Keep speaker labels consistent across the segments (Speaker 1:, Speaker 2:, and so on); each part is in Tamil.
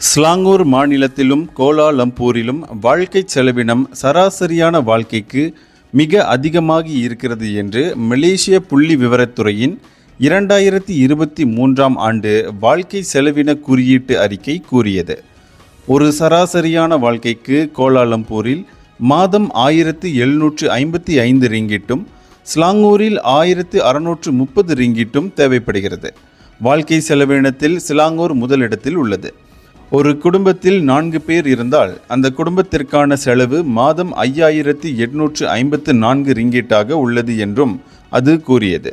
Speaker 1: ஸ்லாங்கூர் மாநிலத்திலும் கோலாலம்பூரிலும் வாழ்க்கை செலவினம் சராசரியான வாழ்க்கைக்கு மிக அதிகமாகி இருக்கிறது என்று மலேசிய புள்ளி விவரத்துறையின் 2023ஆம் ஆண்டு வாழ்க்கை செலவின குறியீட்டு அறிக்கை கூறியது. ஒரு சராசரியான வாழ்க்கைக்கு கோலாலம்பூரில் மாதம் 1755 ரிங்கிட்டும் ஸ்லாங்கூரில் 1630 ரிங்கிட்டும் தேவைப்படுகிறது. வாழ்க்கை செலவினத்தில் ஸ்லாங்கூர் முதலிடத்தில் உள்ளது. ஒரு குடும்பத்தில் 4 பேர் இருந்தால் அந்த குடும்பத்திற்கான செலவு மாதம் 5854 ரிங்கிட்டாக உள்ளது என்றும் அது கூறியது.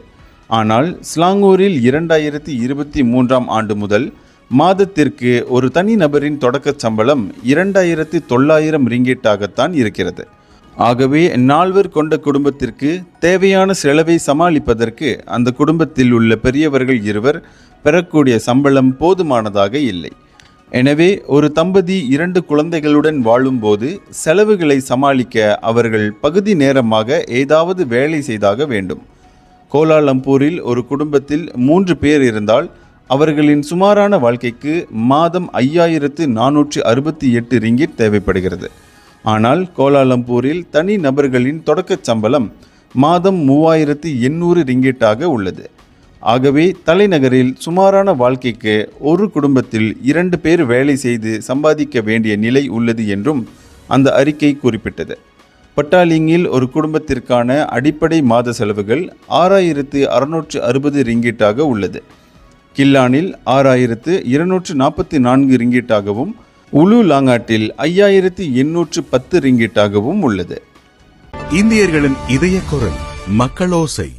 Speaker 1: ஆனால் ஸ்லாங்கூரில் 2023ஆம் ஆண்டு முதல் மாதத்திற்கு ஒரு தனிநபரின் தொடக்க சம்பளம் 2900 ரிங்கிட்டாகத்தான் இருக்கிறது. ஆகவே 4 கொண்ட குடும்பத்திற்கு தேவையான செலவை சமாளிப்பதற்கு அந்த குடும்பத்தில் உள்ள பெரியவர்கள் 2 பெறக்கூடிய சம்பளம் போதுமானதாக இல்லை. எனவே ஒரு தம்பதி 2 குழந்தைகளுடன் வாழும்போது செலவுகளை சமாளிக்க அவர்கள் பகுதி நேரமாக ஏதாவது வேலை செய்தாக வேண்டும். கோலாலம்பூரில் ஒரு குடும்பத்தில் 3 பேர் இருந்தால் அவர்களின் சுமாரான வாழ்க்கைக்கு மாதம் 5468 ரிங்கிட் தேவைப்படுகிறது. ஆனால் கோலாலம்பூரில் தனி நபர்களின் தொடக்க சம்பளம் மாதம் 3800 ரிங்கிட்டாக உள்ளது. ஆகவே தலைநகரில் சுமாரான வாழ்க்கைக்கு ஒரு குடும்பத்தில் 2 பேர் வேலை செய்து சம்பாதிக்க வேண்டிய நிலை உள்ளது என்றும் அந்த அறிக்கை குறிப்பிட்டது. பட்டாலிங்கில் ஒரு குடும்பத்திற்கான அடிப்படை மாத செலவுகள் 6660 ரிங்கிட்டாக உள்ளது. கில்லானில் 6244 ரிங்கிட்டாகவும் உலு லாங்காட்டில் 5810 ரிங்கிட்டாகவும் உள்ளது.
Speaker 2: இந்தியர்களின் இதய குரல் மக்களோசை.